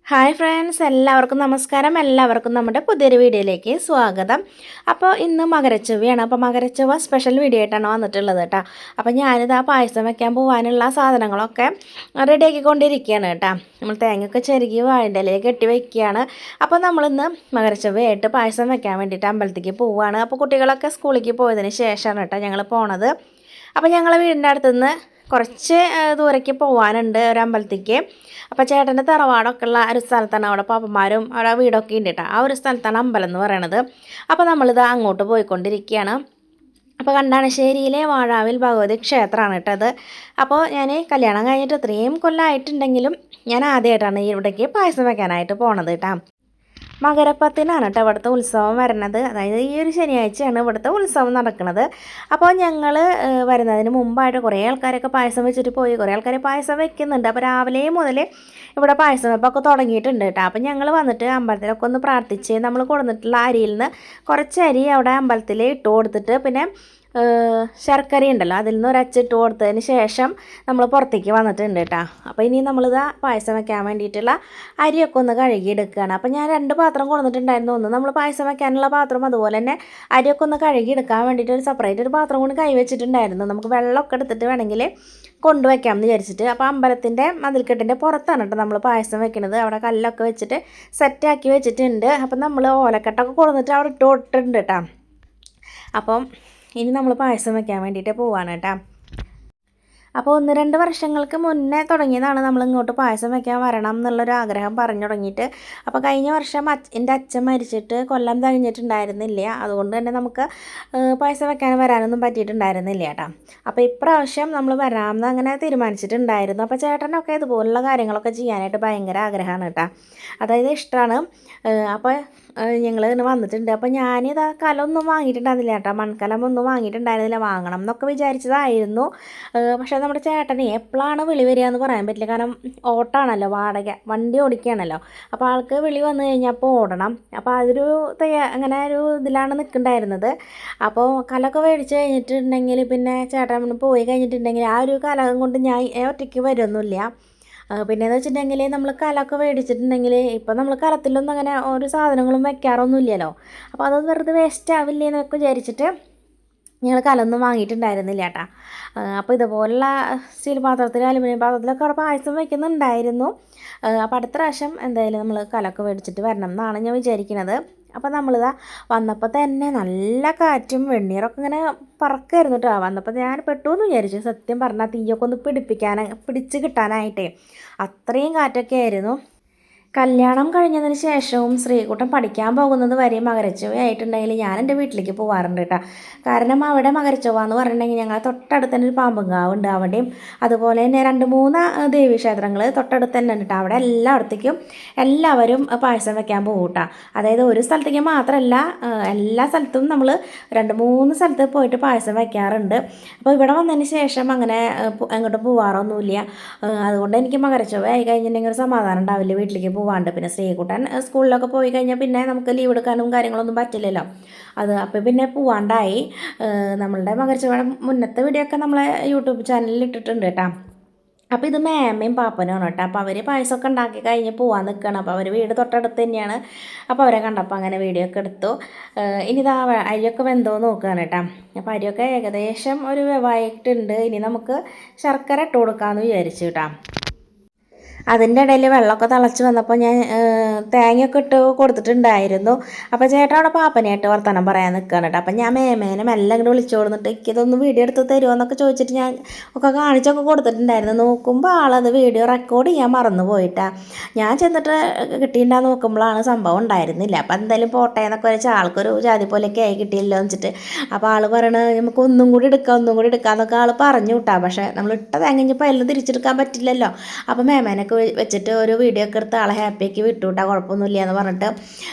Hi friends, എല്ലാവർക്കും നമസ്കാരം. എല്ലാവർക്കും നമ്മുടെ പുതിയൊരു വീഡിയോയിലേക്ക് സ്വാഗതം. അപ്പോൾ ഇന്ന് മകരച്ചൊവ്വയാണ്. അപ്പോൾ മകരച്ചൊവ്വ സ്പെഷ്യൽ വീഡിയോ ആയിട്ടാണ് വന്നിട്ടുള്ളത് കേട്ടോ. അപ്പോൾ ഞാനിത് ആ പായസം വയ്ക്കാൻ പോകാനുള്ള സാധനങ്ങളൊക്കെ റെഡിയാക്കിക്കൊണ്ടിരിക്കുകയാണ് കേട്ടോ. നമ്മൾ തേങ്ങയൊക്കെ ചെരുകി വാഴൻ്റെ ഇലയിൽ കെട്ടി വയ്ക്കുകയാണ്. അപ്പോൾ നമ്മളിന്ന് മകരച്ചൊവ്വയായിട്ട് പായസം വയ്ക്കാൻ വേണ്ടിയിട്ട് അമ്പലത്തേക്ക് പോവുകയാണ്. അപ്പോൾ കുട്ടികളൊക്കെ സ്കൂളിലേക്ക് പോയതിന് ശേഷമാണ് കേട്ടോ ഞങ്ങൾ പോണത്. അപ്പോൾ ഞങ്ങളെ വീടിൻ്റെ അടുത്തുനിന്ന് കുറച്ച് ദൂരേക്ക് പോകാനുണ്ട് ഒരു അമ്പലത്തേക്ക്. അപ്പോൾ ചേട്ടൻ്റെ തറവാടൊക്കെ ഉള്ള ഒരു സ്ഥലത്താണ്, അവിടെ പാപ്പന്മാരും അവിടെ വീടൊക്കെ ഉണ്ട് കേട്ടോ. ആ ഒരു സ്ഥലത്താണ് അമ്പലം എന്ന് പറയണത്. അപ്പോൾ നമ്മളിത് അങ്ങോട്ട് പോയിക്കൊണ്ടിരിക്കുകയാണ്. അപ്പോൾ കണ്ടാണശ്ശേരിയിലെ വാഴാവിൽ ഭഗവതി ക്ഷേത്രമാണ് കേട്ടോ അത്. അപ്പോൾ ഞാൻ കല്യാണം കഴിഞ്ഞിട്ട് ഇത്രയും കൊല്ലമായിട്ടുണ്ടെങ്കിലും ഞാൻ ആദ്യമായിട്ടാണ് ഇവിടേക്ക് പായസം വയ്ക്കാനായിട്ട് പോണത് കേട്ടോ. മകരപ്പത്തിനാണ് കേട്ടോ ഇവിടുത്തെ ഉത്സവം വരുന്നത്. അതായത് ഈ ഒരു ശനിയാഴ്ചയാണ് ഇവിടുത്തെ ഉത്സവം നടക്കുന്നത്. അപ്പോൾ ഞങ്ങൾ വരുന്നതിന് മുമ്പായിട്ട് കുറേ ആൾക്കാരൊക്കെ പായസം വെച്ചിട്ട് പോയി. കുറേ ആൾക്കാർ പായസം വെക്കുന്നുണ്ട്. അപ്പോൾ രാവിലെ മുതൽ ഇവിടെ പായസം വെപ്പൊക്കെ തുടങ്ങിയിട്ടുണ്ട് കേട്ടോ. അപ്പോൾ ഞങ്ങൾ വന്നിട്ട് അമ്പലത്തിലൊക്കെ ഒന്ന് പ്രാർത്ഥിച്ച് നമ്മൾ കൊടുത്തിട്ടുള്ള അരിയിൽ നിന്ന് കുറച്ച് അരി അവിടെ അമ്പലത്തിൽ ഇട്ട് കൊടുത്തിട്ട് പിന്നെ ശർക്കര ഉണ്ടല്ലോ അതിൽ നിന്ന് ഒരച്ചിട്ട് കൊടുത്തതിന് ശേഷം നമ്മൾ പുറത്തേക്ക് വന്നിട്ടുണ്ട് കേട്ടോ. അപ്പോൾ ഇനി നമ്മളിത് പായസം വയ്ക്കാൻ വേണ്ടിയിട്ടുള്ള അരിയൊക്കെ ഒന്ന് കഴുകിയെടുക്കുകയാണ്. അപ്പോൾ ഞാൻ 2 പാത്രം കൊടുത്തിട്ടുണ്ടായിരുന്നു. ഒന്ന് നമ്മൾ പായസം വയ്ക്കാനുള്ള പാത്രം, അതുപോലെ തന്നെ അരിയൊക്കെ ഒന്ന് കഴുകിയെടുക്കാൻ വേണ്ടിയിട്ട് ഒരു സെപ്പറേറ്റ് ഒരു പാത്രം കൊണ്ട് കൈവച്ചിട്ടുണ്ടായിരുന്നു. നമുക്ക് വെള്ളമൊക്കെ എടുത്തിട്ട് വേണമെങ്കിൽ കൊണ്ടുവയ്ക്കാം എന്ന് വിചാരിച്ചിട്ട്. അപ്പോൾ അമ്പലത്തിൻ്റെ മതിൽക്കെട്ടിൻ്റെ പുറത്താണ് കേട്ടോ നമ്മൾ പായസം വെക്കുന്നത്. അവിടെ കല്ലൊക്കെ വെച്ചിട്ട് സെറ്റാക്കി വെച്ചിട്ടുണ്ട്. അപ്പം നമ്മൾ ഓലക്കെട്ടൊക്കെ കൊടുത്തിട്ട് അവിടെ ഇട്ടിട്ടുണ്ട് കേട്ടോ. അപ്പം ഇനി നമ്മൾ പായസം വയ്ക്കാൻ വേണ്ടിയിട്ട് പോവാണ് കേട്ടോ. അപ്പോൾ 1-2 വർഷങ്ങൾക്ക് മുന്നേ തുടങ്ങിയതാണ് നമ്മൾ ഇങ്ങോട്ട് പായസം വയ്ക്കാൻ വരണം എന്നുള്ളൊരു ആഗ്രഹം പറഞ്ഞു തുടങ്ങിയിട്ട്. അപ്പോൾ കഴിഞ്ഞ വർഷം എൻ്റെ അച്ഛൻ മരിച്ചിട്ട് കൊല്ലം കഴിഞ്ഞിട്ടുണ്ടായിരുന്നില്ല. അതുകൊണ്ട് തന്നെ നമുക്ക് പായസം വയ്ക്കാൻ വരാനൊന്നും പറ്റിയിട്ടുണ്ടായിരുന്നില്ല കേട്ടോ. അപ്പോൾ ഇപ്രാവശ്യം നമ്മൾ വരാമെന്ന് അങ്ങനെ തീരുമാനിച്ചിട്ടുണ്ടായിരുന്നു. അപ്പോൾ ചേട്ടനൊക്കെ ഇതുപോലുള്ള കാര്യങ്ങളൊക്കെ ചെയ്യാനായിട്ട് ഭയങ്കര ആഗ്രഹമാണ് കേട്ടോ. അതായത് ഇഷ്ടമാണ്. അപ്പോൾ ഞങ്ങൾ ഇങ്ങനെ വന്നിട്ടുണ്ട്. അപ്പോൾ ഞാനിത് കലമൊന്നും വാങ്ങിയിട്ടുണ്ടായിരുന്നില്ല കേട്ടോ. മൺകലമൊന്നും വാങ്ങിയിട്ടുണ്ടായിരുന്നില്ല. വാങ്ങണം എന്നൊക്കെ വിചാരിച്ചതായിരുന്നു. പക്ഷേ നമ്മുടെ ചേട്ടനെ എപ്പോഴാണ് വിളി വരിക എന്ന് പറയാൻ പറ്റില്ല. കാരണം ഓട്ടാണല്ലോ, വാടക വണ്ടി ഓടിക്കുകയാണല്ലോ. അപ്പോൾ ആൾക്ക് വിളി വന്നു കഴിഞ്ഞപ്പോൾ ഓടണം. അപ്പോൾ അതൊരു അങ്ങനെ ഒരു ഇതിലാണ് നിൽക്കുന്നുണ്ടായിരുന്നത്. അപ്പോൾ കലമൊക്കെ മേടിച്ച് കഴിഞ്ഞിട്ടുണ്ടെങ്കിൽ പിന്നെ ചേട്ടൻ പോയി കഴിഞ്ഞിട്ടുണ്ടെങ്കിൽ ആ ഒരു കലകം കൊണ്ട് ഞാൻ ഒറ്റയ്ക്ക് വരുമൊന്നുമില്ല. പിന്നെയെന്ന് വെച്ചിട്ടുണ്ടെങ്കിൽ നമ്മൾ കലമൊക്കെ മേടിച്ചിട്ടുണ്ടെങ്കിൽ ഇപ്പം നമ്മൾ കലത്തിലൊന്നും അങ്ങനെ ഒരു സാധനങ്ങളും വെക്കാറൊന്നുമില്ലല്ലോ. അപ്പോൾ അത് വെറുതെ വേസ്റ്റ് ആവില്ലേ എന്നൊക്കെ വിചാരിച്ചിട്ട് ഞങ്ങൾ കലമൊന്നും വാങ്ങിയിട്ടുണ്ടായിരുന്നില്ല കേട്ടോ. അപ്പോൾ ഇതുപോലുള്ള സ്റ്റീൽ പാത്രത്തിൽ, അലുമിനിയം പാത്രത്തിലൊക്കെ അവിടെ പായസം വയ്ക്കുന്നുണ്ടായിരുന്നു. അപ്പോൾ അടുത്ത പ്രാവശ്യം എന്തായാലും നമ്മൾ കലമൊക്കെ മേടിച്ചിട്ട് വരണം എന്നാണ് ഞാൻ വിചാരിക്കുന്നത്. അപ്പോൾ നമ്മളിതാ വന്നപ്പോൾ തന്നെ നല്ല കാറ്റും വെണ്ണീറൊക്കെ ഇങ്ങനെ പറക്കായിരുന്നു കേട്ടോ. വന്നപ്പോൾ ഞാൻ പെട്ടു എന്ന് വിചാരിച്ചു. സത്യം പറഞ്ഞാൽ തീയൊക്കെ ഒന്ന് പിടിച്ച് കിട്ടാനായിട്ടേ അത്രയും കാറ്റൊക്കെ ആയിരുന്നു. കല്യാണം കഴിഞ്ഞതിന് ശേഷവും ശ്രീകുട്ടൻ പഠിക്കാൻ പോകുന്നത് വരെ മകരച്ചൊവ്വ ആയിട്ടുണ്ടെങ്കിൽ ഞാൻ എൻ്റെ വീട്ടിലേക്ക് പോകാറുണ്ട് കേട്ടോ. കാരണം അവിടെ മകരച്ചൊവ്വ എന്ന് പറഞ്ഞിട്ടുണ്ടെങ്കിൽ ഞങ്ങൾ തൊട്ടടുത്ത് തന്നെ ഒരു പാമ്പുങ്കാവുണ്ട്. അവിടെയും അതുപോലെ തന്നെ 2-3 ദേവീക്ഷേത്രങ്ങൾ തൊട്ടടുത്ത് തന്നെ ഉണ്ട് കേട്ടോ. അവിടെ എല്ലാവരും പായസം വയ്ക്കാൻ പോകും കേട്ടോ. അതായത് ഒരു സ്ഥലത്തേക്ക് മാത്രമല്ല, എല്ലാ സ്ഥലത്തും നമ്മൾ 2-3 സ്ഥലത്ത് പോയിട്ട് പായസം വയ്ക്കാറുണ്ട്. അപ്പോൾ ഇവിടെ വന്നതിന് ശേഷം അങ്ങനെ അങ്ങോട്ട് പോകാറൊന്നുമില്ല. അതുകൊണ്ട് എനിക്ക് മകരച്ചൊവ്വ ആയി കഴിഞ്ഞിട്ടുണ്ടെങ്കിൽ ഒരു സമാധാനം ഉണ്ടാവില്ല വീട്ടിലേക്ക് പോവാണ്ട്. പിന്നെ ശ്രീകുട്ടൻ സ്കൂളിലൊക്കെ പോയി കഴിഞ്ഞാൽ പിന്നെ നമുക്ക് ലീവ് എടുക്കാനും കാര്യങ്ങളൊന്നും പറ്റില്ലല്ലോ. അപ്പോൾ പിന്നെ പോവാണ്ടായി. നമ്മളുടെ മകരച്ചൊവ്വയുടെ മുന്നത്തെ വീഡിയോ ഒക്കെ നമ്മളെ യൂട്യൂബ് ചാനലിൽ ഇട്ടിട്ടുണ്ട് കേട്ടോ. അപ്പോൾ ഇത് മേമ്മയും പാപ്പനുമാണ് കേട്ടോ. അപ്പോൾ അവർ പായസമൊക്കെ ഉണ്ടാക്കി കഴിഞ്ഞ് പോകാൻ നിൽക്കണം. അപ്പോൾ അവർ വീട് തൊട്ടടുത്ത് തന്നെയാണ്. അപ്പോൾ അവരെ കണ്ടപ്പോൾ അങ്ങനെ വീഡിയോ ഒക്കെ എടുത്തു. ഇനി ഇതാ അരിയൊക്കെ വെന്തോ നോക്കുകയാണ് കേട്ടോ. അപ്പോൾ അരിയൊക്കെ ഏകദേശം ഒരു വേവായിട്ടുണ്ട്. ഇനി നമുക്ക് ശർക്കര ഇട്ട് കൊടുക്കാമെന്ന് വിചാരിച്ചു കേട്ടോ. അതിൻ്റെ ഇടയിൽ വെള്ളമൊക്കെ തിളച്ച് വന്നപ്പോൾ ഞാൻ തേങ്ങയൊക്കെ ഇട്ട് കൊടുത്തിട്ടുണ്ടായിരുന്നു. അപ്പോൾ ചേട്ടൻ അവിടെ പാപ്പനായിട്ട് വർത്തമാനം പറയാൻ നിൽക്കുകയാണ് കേട്ടോ. അപ്പം ഞാൻ മേമേനെ മെല്ലെ അങ്ങോട്ട് വിളിച്ചു കൊടുത്തിട്ട് എനിക്കിതൊന്ന് വീഡിയോ എടുത്ത് തരുമോ എന്നൊക്കെ ചോദിച്ചിട്ട് ഞാൻ ഒക്കെ കാണിച്ചൊക്കെ കൊടുത്തിട്ടുണ്ടായിരുന്നു. നോക്കുമ്പോൾ ആളത് വീഡിയോ റെക്കോർഡ് ചെയ്യാൻ മറന്നു പോയിട്ടാണ്. ഞാൻ ചെന്നിട്ട് കിട്ടിയിട്ടുണ്ടാകുന്ന നോക്കുമ്പോഴാണ് സംഭവം ഉണ്ടായിരുന്നില്ല. അപ്പം എന്തായാലും പോട്ടെ എന്നൊക്കെ വെച്ചാൽ ആൾക്കൊരു ജാതി പോലെയൊക്കെ ആയി കിട്ടിയില്ലോ എന്ന് വെച്ചിട്ട്. അപ്പോൾ ആൾ പറയണത് നമുക്ക് ഒന്നും കൂടി എടുക്കാമെന്നൊക്കെ ആൾ പറഞ്ഞു വിട്ടാ. പക്ഷേ നമ്മൾ ഇട്ട തേങ്ങ കഴിഞ്ഞപ്പോൾ എല്ലാം തിരിച്ചെടുക്കാൻ പറ്റില്ലല്ലോ. അപ്പോൾ മേമേനൊക്കെ വെച്ചിട്ട് ഒരു വീഡിയോ ഒക്കെ എടുത്ത് ആളെ ഹാപ്പിയാക്കി വിട്ടുവിട്ടാൽ കുഴപ്പമൊന്നുമില്ല എന്ന് പറഞ്ഞിട്ട്.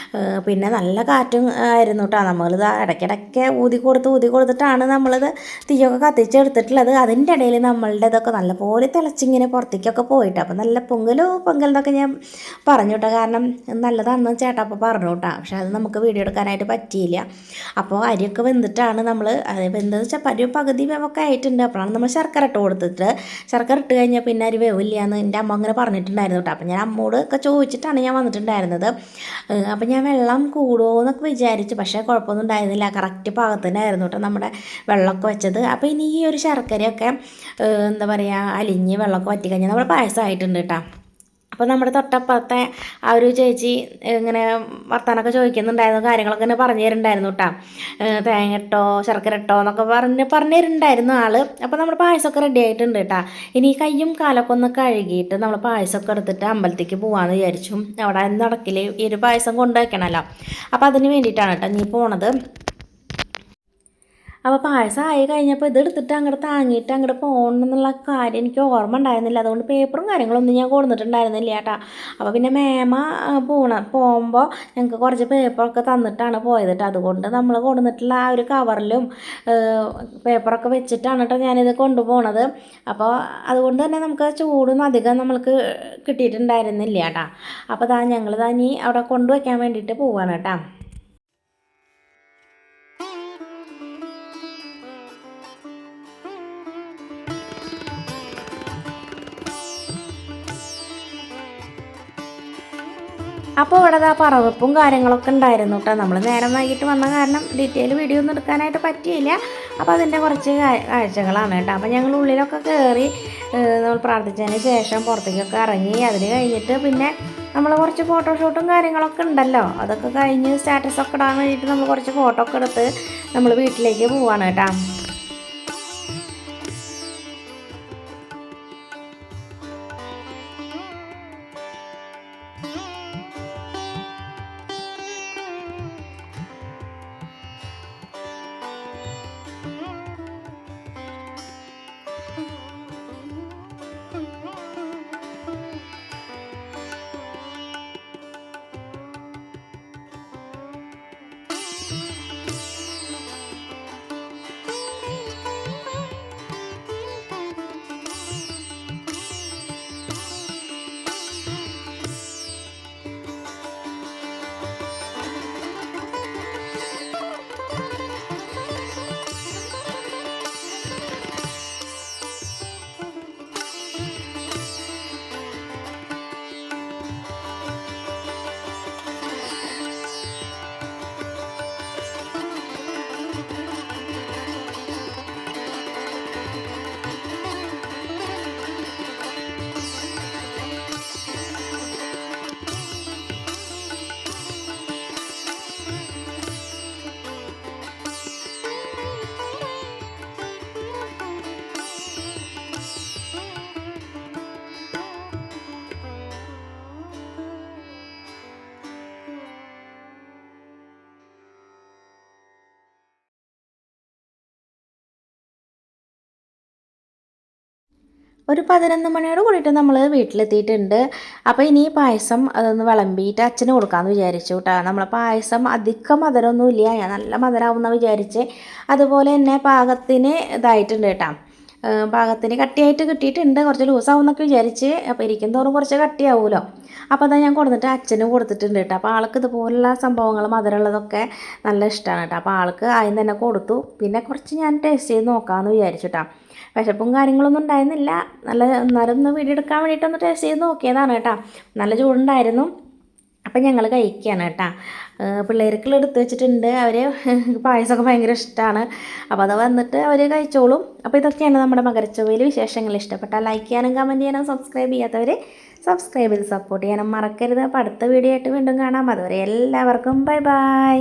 പിന്നെ നല്ല കാറ്റും ആയിരുന്നു കേട്ടോ. നമ്മളിത് ഇടയ്ക്കിടയ്ക്ക് ഊതി കൊടുത്തിട്ടാണ് നമ്മളിത് തീയൊക്കെ കത്തിച്ചെടുത്തിട്ടുള്ളത്. അതിൻ്റെ ഇടയിൽ നമ്മളുടെ ഇതൊക്കെ നല്ലപോലെ തിളച്ചിങ്ങനെ പുറത്തേക്കൊക്കെ പോയിട്ട് അപ്പോൾ നല്ല പൊങ്കലെന്നൊക്കെ ഞാൻ പറഞ്ഞു കേട്ടോ. കാരണം നല്ലതാണെന്ന് ചേട്ടാ അപ്പോൾ പറഞ്ഞു കേട്ടോ. പക്ഷെ അത് നമുക്ക് വീഡിയോ എടുക്കാനായിട്ട് പറ്റിയില്ല. അപ്പോൾ അരിയൊക്കെ വെന്തിട്ടാണ് നമ്മൾ വെന്തെന്ന് വെച്ചാൽ പകുതി വേവൊക്കെ ആയിട്ടുണ്ട്. അപ്പോഴാണ് നമ്മൾ ശർക്കര ഇട്ട് കൊടുത്തിട്ട്. ശർക്കര ഇട്ട് കഴിഞ്ഞാൽ പിന്നെ അരി വേവില്ല എന്ന് എൻ്റെ അമ്മ അങ്ങനെ പറഞ്ഞിട്ടുണ്ടായിരുന്നു കേട്ടോ. അപ്പോൾ ഞാൻ അമ്മോട് ഒക്കെ ചോദിച്ചിട്ടാണ് ഞാൻ വന്നിട്ടുണ്ടായിരുന്നത്. അപ്പോൾ ഞാൻ വെള്ളം കൂടുമോ എന്നൊക്കെ വിചാരിച്ചു, പക്ഷേ കുഴപ്പമൊന്നും ഉണ്ടായിരുന്നില്ല. കറക്റ്റ് പാകത്തിനായിരുന്നു കേട്ടോ നമ്മുടെ വെള്ളമൊക്കെ വെച്ചത്. അപ്പോൾ ഇനി ഈ ഒരു ശർക്കരയൊക്കെ എന്താ പറയുക അലിഞ്ഞ് വെള്ളമൊക്കെ വറ്റി കഴിഞ്ഞാൽ നമ്മുടെ പായസമായിട്ടുണ്ട് കേട്ടോ. അപ്പോൾ നമ്മുടെ തൊട്ടപ്പുറത്തെ ആ ഒരു ചേച്ചി ഇങ്ങനെ വർത്താനൊക്കെ ചോദിക്കുന്നുണ്ടായിരുന്നു, കാര്യങ്ങളൊക്കെ ഇങ്ങനെ പറഞ്ഞു തരുന്നുണ്ടായിരുന്നു കേട്ടോ. തേങ്ങ ഇട്ടോ ശർക്കര ഇട്ടോ എന്നൊക്കെ പറഞ്ഞു തരുന്നുണ്ടായിരുന്നു ആൾ. അപ്പോൾ നമ്മുടെ പായസമൊക്കെ റെഡി ആയിട്ടുണ്ട് കേട്ടോ. ഇനി കയ്യും കാലൊക്കെ ഒന്ന് കഴുകിയിട്ട് നമ്മൾ പായസമൊക്കെ എടുത്തിട്ട് അമ്പലത്തേക്ക് പോകാമെന്ന് വിചാരിച്ചു. അവിടെ നടക്കിൽ ഈ ഒരു പായസം കൊണ്ടുവയ്ക്കണമല്ലോ. അപ്പോൾ അതിന് വേണ്ടിയിട്ടാണ് കേട്ടോ നീ പോണത്. അപ്പോൾ പായസം ആയി കഴിഞ്ഞപ്പോൾ ഇതെടുത്തിട്ട് അങ്ങോട്ട് താങ്ങിയിട്ട് അങ്ങോട്ട് പോകണം എന്നുള്ള കാര്യം എനിക്ക് ഓർമ്മ ഉണ്ടായിരുന്നില്ല. അതുകൊണ്ട് പേപ്പറും കാര്യങ്ങളൊന്നും ഞാൻ കൊടുത്തിട്ടുണ്ടായിരുന്നില്ല കേട്ടോ. അപ്പോൾ പിന്നെ മേമ പോകുമ്പോൾ ഞങ്ങൾക്ക് കുറച്ച് പേപ്പറൊക്കെ തന്നിട്ടാണ് പോയത് കേട്ടോ. അതുകൊണ്ട് നമ്മൾ കൊണ്ടുവന്നിട്ടുള്ള ആ ഒരു കവറിലും പേപ്പറൊക്കെ വെച്ചിട്ടാണ് കേട്ടോ ഞാനിത് കൊണ്ടുപോകണത്. അപ്പോൾ അതുകൊണ്ട് തന്നെ നമുക്ക് ചൂടൊന്നും അധികം നമ്മൾക്ക് കിട്ടിയിട്ടുണ്ടായിരുന്നില്ല കേട്ടോ. അപ്പോൾ ഞങ്ങൾ ഇനി അവിടെ കൊണ്ടുവയ്ക്കാൻ വേണ്ടിയിട്ട് പോവാണ് കേട്ടോ. അപ്പോൾ ഇവിടെ പറവെപ്പും കാര്യങ്ങളൊക്കെ ഉണ്ടായിരുന്നു കേട്ടോ. നമ്മൾ നേരം വൈകിട്ട് വന്ന കാരണം ഡീറ്റെയിൽ വീഡിയോ ഒന്നും എടുക്കാനായിട്ട് പറ്റിയില്ല. അപ്പോൾ അതിൻ്റെ കുറച്ച് കാഴ്ചകളാണ് കേട്ടോ. അപ്പോൾ ഞങ്ങൾ ഉള്ളിലൊക്കെ കയറി നമ്മൾ പ്രാർത്ഥിച്ചതിന് ശേഷം പുറത്തേക്കൊക്കെ ഇറങ്ങി. അതിന് കഴിഞ്ഞിട്ട് പിന്നെ നമ്മൾ കുറച്ച് ഫോട്ടോഷൂട്ടും കാര്യങ്ങളൊക്കെ ഉണ്ടല്ലോ, അതൊക്കെ കഴിഞ്ഞ് സ്റ്റാറ്റസൊക്കെ ഇടാൻ വേണ്ടിയിട്ട് നമ്മൾ കുറച്ച് ഫോട്ടോ ഒക്കെ എടുത്ത് നമ്മൾ വീട്ടിലേക്ക് പോവാണ് കേട്ടോ. ഒരു 11 മണിയോട് കൂടിയിട്ട് നമ്മൾ വീട്ടിലെത്തിയിട്ടുണ്ട്. അപ്പോൾ ഇനി പായസം അതൊന്ന് വിളമ്പിയിട്ട് അച്ഛന് കൊടുക്കാമെന്ന് വിചാരിച്ചു കേട്ടോ. നമ്മളെ പായസം അധികം മധുരമൊന്നുമില്ല, ഞാൻ നല്ല മധുരമാവുമെന്ന് വിചാരിച്ച്. അതുപോലെ തന്നെ പാകത്തിന് ഇതായിട്ടുണ്ട് കേട്ടോ. പാകത്തിന് കട്ടിയായിട്ട് കിട്ടിയിട്ടുണ്ട്. കുറച്ച് ലൂസാവുമെന്നൊക്കെ വിചാരിച്ച്. അപ്പോൾ ഇരിക്കും തോറും കുറച്ച് കട്ടിയാവുമല്ലോ. അപ്പോൾ അതാ ഞാൻ കൊടുത്തിട്ട് അച്ഛനും കൊടുത്തിട്ടുണ്ട് കേട്ടോ. അപ്പോൾ ആൾക്ക് ഇതുപോലുള്ള സംഭവങ്ങൾ മധുരമുള്ളതൊക്കെ നല്ല ഇഷ്ടമാണ് കേട്ടോ. അപ്പോൾ ആൾക്ക് ആദ്യം തന്നെ കൊടുത്തു. പിന്നെ കുറച്ച് ഞാൻ ടേസ്റ്റ് ചെയ്ത് നോക്കാമെന്ന് വിചാരിച്ചു കേട്ടോ. വിശപ്പും കാര്യങ്ങളൊന്നും ഉണ്ടായിരുന്നില്ല. എന്നാലും ഒന്ന് വീഡിയോ എടുക്കാൻ വേണ്ടിയിട്ടൊന്ന് ടേസ്റ്റ് ചെയ്ത് നോക്കിയതാണ് കേട്ടോ. നല്ല ചൂടുണ്ടായിരുന്നു. അപ്പം ഞങ്ങൾ കഴിക്കുകയാണ് കേട്ടോ. പിള്ളേർക്കുള്ള എടുത്ത് വെച്ചിട്ടുണ്ട്. അവർ പായസമൊക്കെ ഭയങ്കര ഇഷ്ടമാണ്. അപ്പോൾ അത് വന്നിട്ട് അവർ കഴിച്ചോളും. അപ്പോൾ ഇതൊക്കെയാണ് നമ്മുടെ മകരച്ചൊവ്വയിൽ വിശേഷങ്ങൾ. ഇഷ്ടപ്പെട്ടാൽ ലൈക്ക് ചെയ്യാനും കമൻറ്റ് ചെയ്യാനും സബ്സ്ക്രൈബ് ചെയ്യാത്തവർ സബ്സ്ക്രൈബ് ചെയ്ത് സപ്പോർട്ട് ചെയ്യാനും മറക്കരുത്. അപ്പോൾ അടുത്ത വീഡിയോ ആയിട്ട് വീണ്ടും കാണാം. അതുവരെ എല്ലാവർക്കും ബൈ ബൈ.